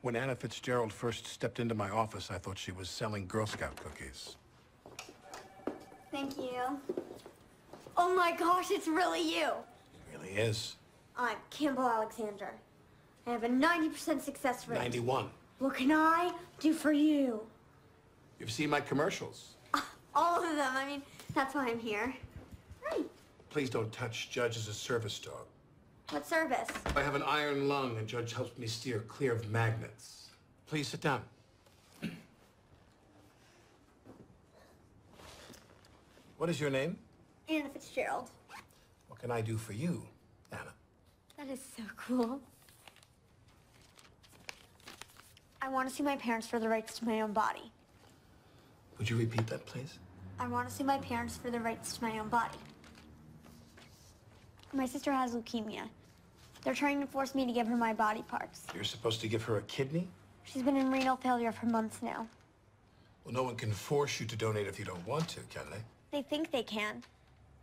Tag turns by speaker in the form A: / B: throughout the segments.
A: When Anna Fitzgerald first stepped into my office, I thought she was selling Girl Scout cookies.
B: Thank you. Oh my gosh, it's really you.
A: It really is.
B: I'm Campbell Alexander. I have a 90% success rate.
A: 91.
B: What can I do for you?
A: You've seen my commercials.
B: All of them. I mean, that's why I'm here. Right.
A: Please don't touch Judge as a service dog.
B: What service?
A: I have an iron lung, and Judge helps me steer clear of magnets. Please sit down. What is your name?
B: Anna Fitzgerald.
A: What can I do for you, Anna?
B: That is so cool. I want to see my parents for the rights to my own body.
A: Would you repeat that, please?
B: I want to see my parents for the rights to my own body. My sister has leukemia. They're trying to force me to give her my body parts.
A: You're supposed to give her a kidney?
B: She's been in renal failure for months now.
A: Well, no one can force you to donate if you don't want to, can they?
B: They think they can.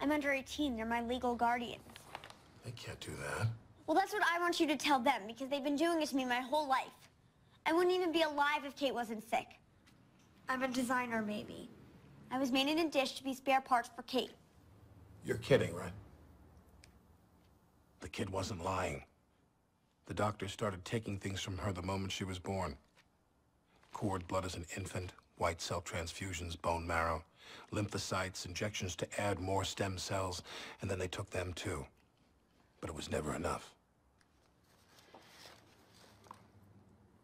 B: I'm under 18. They're my legal guardians.
A: They can't do that.
B: Well, that's what I want you to tell them, because they've been doing it to me my whole life. I wouldn't even be alive if Kate wasn't sick. I'm a designer, maybe. I was made in a dish to be spare parts for Kate.
A: You're kidding, right? The kid wasn't lying. The doctor started taking things from her the moment she was born. Cord blood as an infant, white cell transfusions, bone marrow, lymphocytes, injections to add more stem cells, and then they took them too. But it was never enough.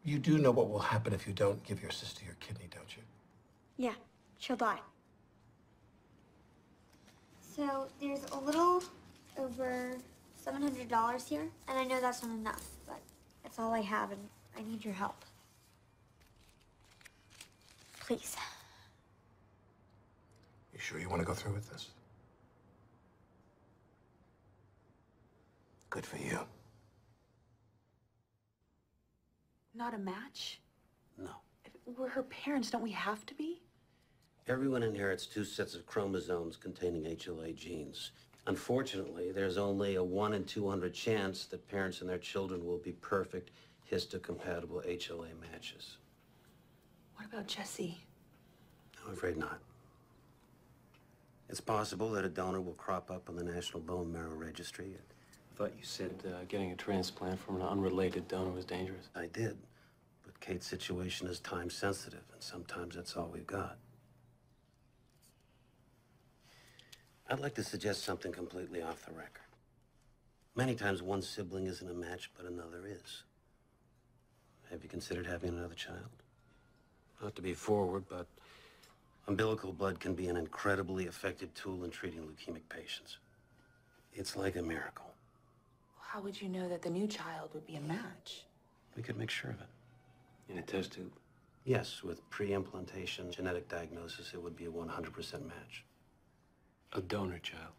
A: You do know what will happen if you don't give your sister your kidney, don't you?
B: Yeah, she'll die. So there's a little over $700 here, and I know that's not enough, but that's all I have, and I need your help. Please.
A: You sure you want to go through with this? Good for you.
C: Not a match?
D: No.
C: If we're her parents, don't we have to be?
D: Everyone inherits 2 sets of chromosomes containing HLA genes. Unfortunately, there's only a 1 in 200 chance that parents and their children will be perfect histocompatible HLA matches.
C: What about Jessie?
D: I'm afraid not. It's possible that a donor will crop up on the National Bone Marrow Registry.
E: I thought you said getting a transplant from an unrelated donor was dangerous.
D: I did, but Kate's situation is time sensitive, and sometimes that's all we've got. I'd like to suggest something completely off the record. Many times one sibling isn't a match, but another is. Have you considered having another child? Not to be forward, but umbilical blood can be an incredibly effective tool in treating leukemic patients. It's like a miracle.
C: How would you know that the new child would be a match?
D: We could make sure of it.
E: In a test tube?
D: Yes, with pre-implantation genetic diagnosis, it would be a 100% match.
E: A donor child?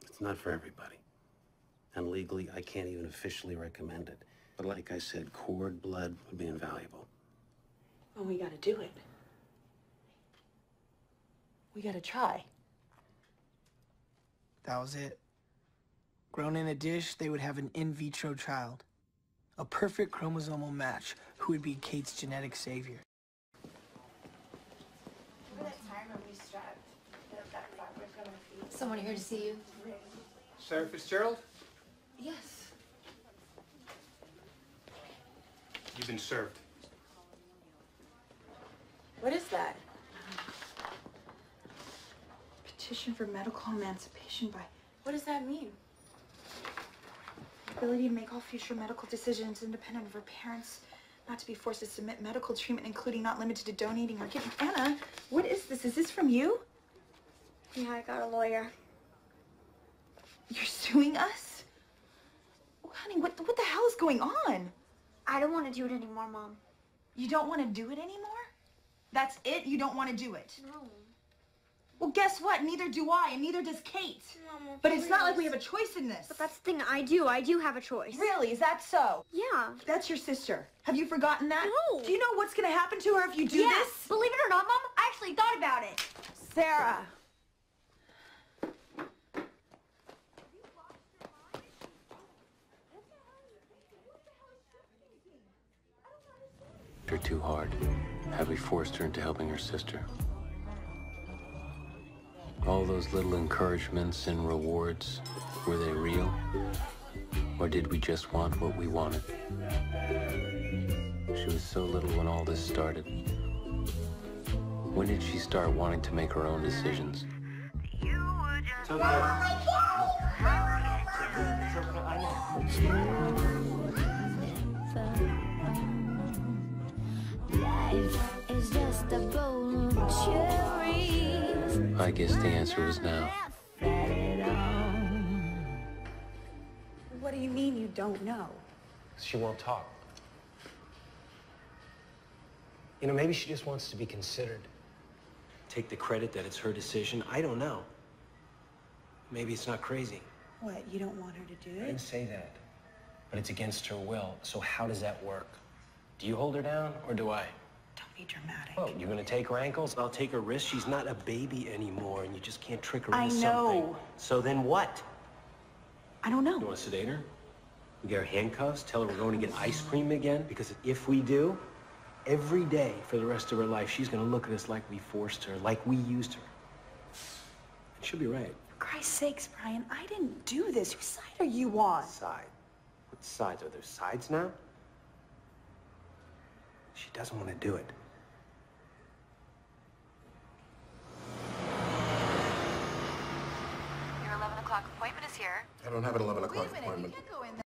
D: It's not for everybody. And legally, I can't even officially recommend it. But like I said, cord blood would be invaluable.
C: Well, we gotta do it. We gotta try.
F: That was it. Grown in a dish, they would have an in vitro child. A perfect chromosomal match who would be Kate's genetic savior.
G: Someone here to see you?
A: Sarah Fitzgerald?
C: Yes.
A: You've been served.
C: What is that? Petition for medical emancipation by... What does that mean? Ability to make all future medical decisions independent of her parents, not to be forced to submit medical treatment, including not limited to donating or giving. Anna, what is this? Is this from you?
B: Yeah, I got a lawyer.
C: You're suing us? Oh, honey, what the hell is going on?
B: I don't want to do it anymore, Mom.
C: You don't want to do it anymore? That's it? You don't want to do it?
B: No.
C: Well, guess what? Neither do I, and neither does Kate.
B: Mama,
C: but it's not like we have a choice in this.
B: But that's the thing, I do have a choice.
C: Really? Is that so?
B: Yeah.
C: That's your sister. Have you forgotten that?
B: No.
C: Do you know what's going to happen to her if you do
B: Yes.
C: this?
B: Believe it or not, Mom, I actually thought about it.
C: Sarah.
E: her too hard? Have we forced her into helping her sister? All those little encouragements and rewards, were they real? Or did we just want what we wanted? She was so little when all this started. When did she start wanting to make her own decisions? It's okay.
H: Life is just a bowl of cherries.
E: I guess the answer is now.
C: What do you mean you don't know?
I: She won't talk. You know, maybe she just wants to be considered. Take the credit that it's her decision. I don't know. Maybe it's not crazy.
C: What, you don't want her to do
I: I didn't
C: it?
I: say that. But it's against her will. So how does that work? Do you hold her down or do I?
C: Don't be dramatic.
I: Oh, you're gonna take her ankles? I'll take her wrist. She's not a baby anymore and you just can't trick her
C: I
I: into
C: know.
I: something. So then what?
C: I don't know.
I: You want to sedate her? We get her handcuffs, tell her we're going to get ice cream again? Because if we do, every day for the rest of her life, she's going to look at us like we forced her, like we used her. And she'll be right.
C: For Christ's sakes, Brian, I didn't do this. Whose side are you on?
I: Side? What sides? Are there sides now? She doesn't want to do it.
G: Your 11 o'clock appointment is here.
A: I don't have an 11 o'clock appointment.